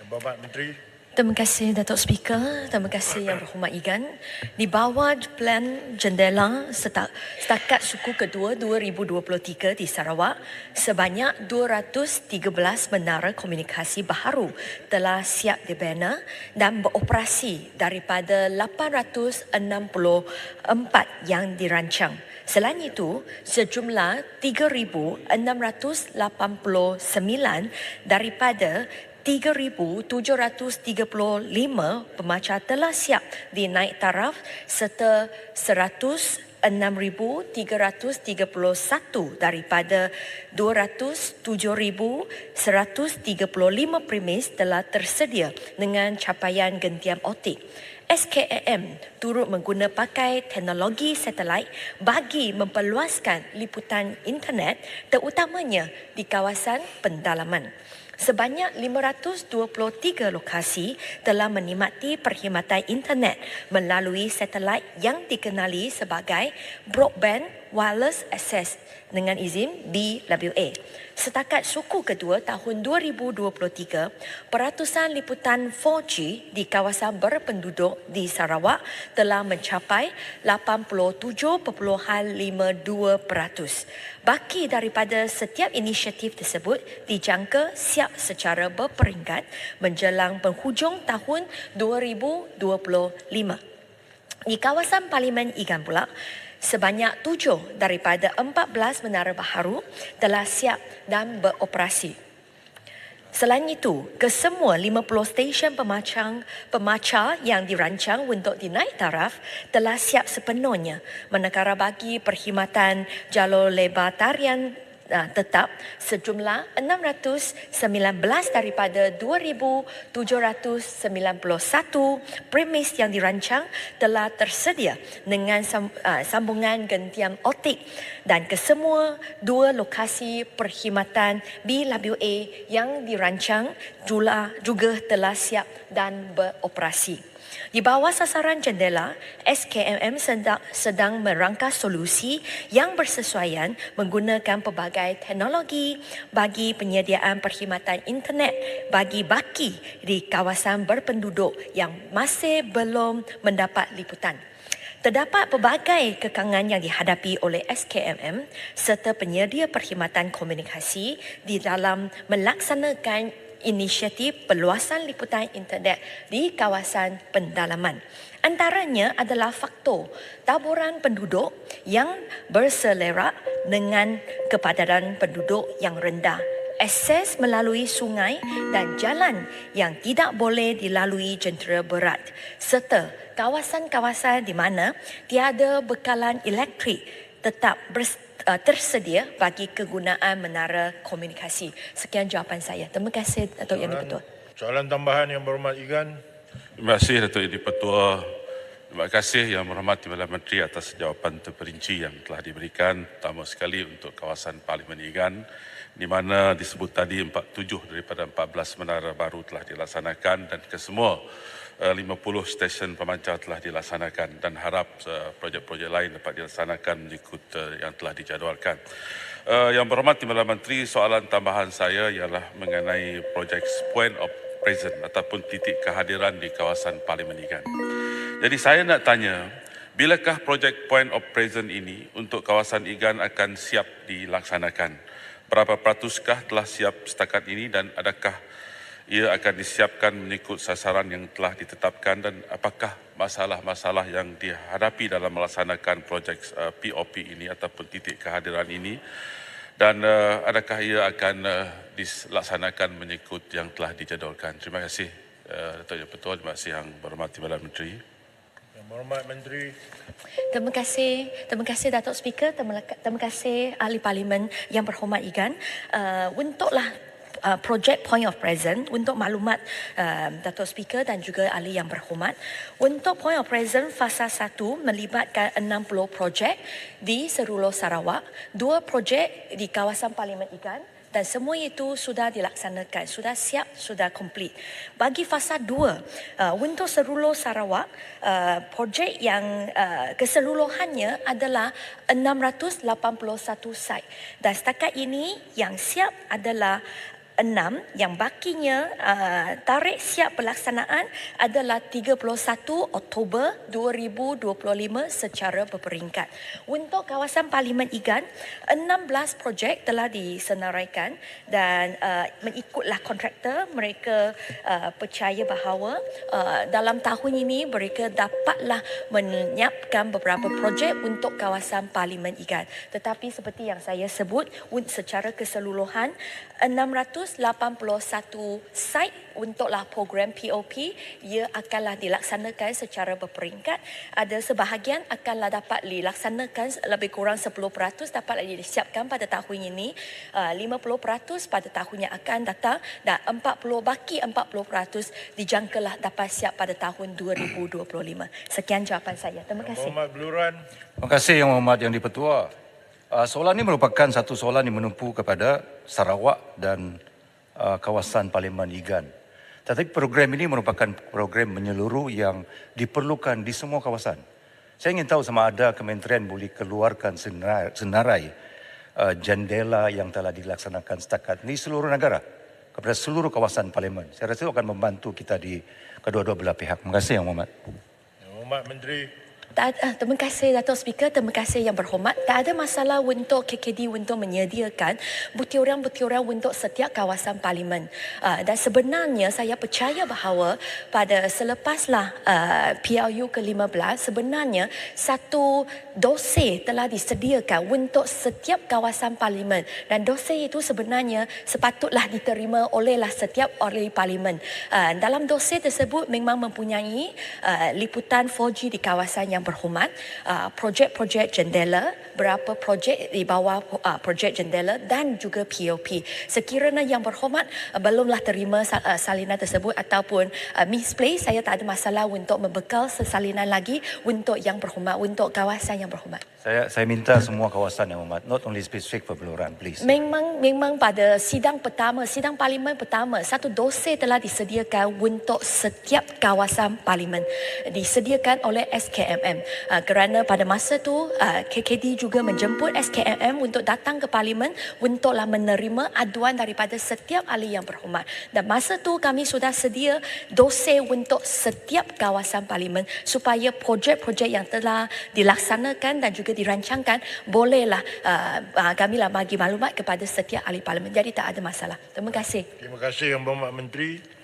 Bapak Menteri. Terima kasih Datuk Speaker, terima kasih Yang Berhormat Igan. Di bawah plan jendela setakat suku kedua 2023 di Sarawak, sebanyak 213 menara komunikasi baharu telah siap dibina dan beroperasi daripada 864 yang dirancang. Selain itu, sejumlah 3,689 daripada 3,735 pemacar telah siap dinaik taraf serta 106,331 daripada 207,135 premis telah tersedia dengan capaian gentian optik. SKAM turut mengguna pakai teknologi satelit bagi memperluaskan liputan internet terutamanya di kawasan pendalaman. Sebanyak 523 lokasi telah menikmati perkhidmatan internet melalui satelit yang dikenali sebagai Broadband Wireless Access dengan izin BWA. Setakat suku kedua tahun 2023, peratusan liputan 4G di kawasan berpenduduk di Sarawak telah mencapai 87.52%. Baki daripada setiap inisiatif tersebut dijangka siap secara berperingkat menjelang penghujung tahun 2025. Di kawasan Parlimen Igan pula, sebanyak 7 daripada 14 menara baharu telah siap dan beroperasi. Selain itu, kesemua 50 stesen pemacar yang dirancang untuk dinaik taraf telah siap sepenuhnya, manakala bagi perkhidmatan jalur lebar tarian tetap sejumlah 619 daripada 2,791 premis yang dirancang telah tersedia dengan sambungan gentian optik dan kesemua dua lokasi perkhidmatan BWA yang dirancang juga telah siap dan beroperasi. Di bawah sasaran jendela, SKMM sedang merangka solusi yang bersesuaian menggunakan pelbagai teknologi bagi penyediaan perkhidmatan internet bagi baki di kawasan berpenduduk yang masih belum mendapat liputan. Terdapat pelbagai kekangan yang dihadapi oleh SKMM serta penyedia perkhidmatan komunikasi di dalam melaksanakan inisiatif perluasan liputan internet di kawasan pendalaman. Antaranya adalah faktor taburan penduduk yang berselerak dengan kepadatan penduduk yang rendah, akses melalui sungai dan jalan yang tidak boleh dilalui jentera berat, serta kawasan-kawasan di mana tiada bekalan elektrik tetap tersedia bagi kegunaan menara komunikasi. Sekian jawapan saya. Terima kasih Datuk Yang di-Pertua. Soalan tambahan Yang Berhormat Igan. Terima kasih Datuk Yang di-Pertua. Terima kasih Yang Berhormat Timbalan Menteri atas jawapan terperinci yang telah diberikan, terutama sekali untuk kawasan Parlimen Igan, di mana disebut tadi 47 daripada 14 menara baru telah dilaksanakan dan kesemua 50 stesen pemancar telah dilaksanakan dan harap projek-projek lain dapat dilaksanakan mengikut yang telah dijadualkan. Yang Berhormat Timbalan Menteri, soalan tambahan saya ialah mengenai projek Point of Presence ataupun titik kehadiran di kawasan Parlimen Igan. Jadi saya nak tanya, bilakah projek Point of Presence ini untuk kawasan Igan akan siap dilaksanakan? Berapa peratuskah telah siap setakat ini dan adakah ia akan disiapkan mengikut sasaran yang telah ditetapkan dan apakah masalah-masalah yang dihadapi dalam melaksanakan projek POP ini ataupun titik kehadiran ini dan adakah ia akan dilaksanakan mengikut yang telah dijadualkan. Terima kasih Datuk Yang Pertua, terima kasih Yang Berhormat Timbalan Menteri. Yang Berhormat Menteri. Terima kasih Datuk Speaker, terima kasih Ahli Parlimen Yang Berhormat Igan. Untuklah projek Point of Presence, untuk maklumat Datuk Speaker dan juga ahli yang berhormat, untuk Point of Presence fasa 1 melibatkan 60 projek di seluruh Sarawak, 2 projek di kawasan Parlimen Igan dan semua itu sudah dilaksanakan, sudah siap, sudah komplit. Bagi fasa 2, untuk seluruh Sarawak, projek yang keseluruhannya adalah 681 site dan setakat ini yang siap adalah yang bakinya tarikh siap pelaksanaan adalah 31 Oktober 2025 secara berperingkat. Untuk kawasan Parlimen Igan, 16 projek telah disenaraikan dan mengikutlah kontraktor, mereka percaya bahawa dalam tahun ini mereka dapatlah menyiapkan beberapa projek untuk kawasan Parlimen Igan. Tetapi seperti yang saya sebut, secara keseluruhan 681 site untuklah program POP, ia akanlah dilaksanakan secara berperingkat. Ada sebahagian akanlah dapat dilaksanakan lebih kurang 10% dapatlah disiapkan pada tahun ini, 50% pada tahun yang akan datang dan 40% dijangkalah dapat siap pada tahun 2025. Sekian jawapan saya. Terima Yang kasih. Berhormat Beluran. Terima kasih Yang Berhormat Yang di-Pertua. Soalan ini merupakan satu soalan yang menumpu kepada Sarawak dan kawasan Parlimen Igan. Tetapi program ini merupakan program menyeluruh yang diperlukan di semua kawasan. Saya ingin tahu sama ada kementerian boleh keluarkan senarai jendela yang telah dilaksanakan setakat ini seluruh negara kepada seluruh kawasan Parlimen. Saya rasa itu akan membantu kita di kedua-dua belah pihak. Terima kasih Yang Berhormat. Yang Berhormat Menteri. Terima kasih Datuk Speaker, terima kasih Yang Berhormat. Tak ada masalah untuk KKD untuk menyediakan butiran-butiran untuk setiap kawasan Parlimen. Dan sebenarnya saya percaya bahawa pada selepaslah PRU ke-15, sebenarnya satu dossier telah disediakan untuk setiap kawasan Parlimen. Dan dossier itu sebenarnya sepatutlah diterima olehlah setiap ahli Parlimen. Dalam dossier tersebut memang mempunyai liputan 4G di kawasan Yang Berhormat, projek-projek jendela, berapa projek di bawah projek jendela dan juga POP. Sekiranya Yang Berhormat belumlah terima salinan tersebut ataupun misplaced, saya tak ada masalah untuk membekal sesalinan lagi untuk Yang Berhormat, untuk kawasan Yang Berhormat. Saya minta semua kawasan Yang Berhormat, not only specific for Beluran, please. Memang pada sidang Parlimen pertama, satu dossier telah disediakan untuk setiap kawasan Parlimen. Disediakan oleh SKMM. Kerana pada masa tu KKD juga menjemput SKMM untuk datang ke Parlimen untuklah menerima aduan daripada setiap ahli Yang Berhormat. Dan masa tu kami sudah sedia dossier untuk setiap kawasan Parlimen supaya projek-projek yang telah dilaksanakan dan juga dirancangkan bolehlah kamilah bagi maklumat kepada setiap ahli Parlimen. Jadi tak ada masalah. Terima kasih. Terima kasih Yang Berhormat Menteri.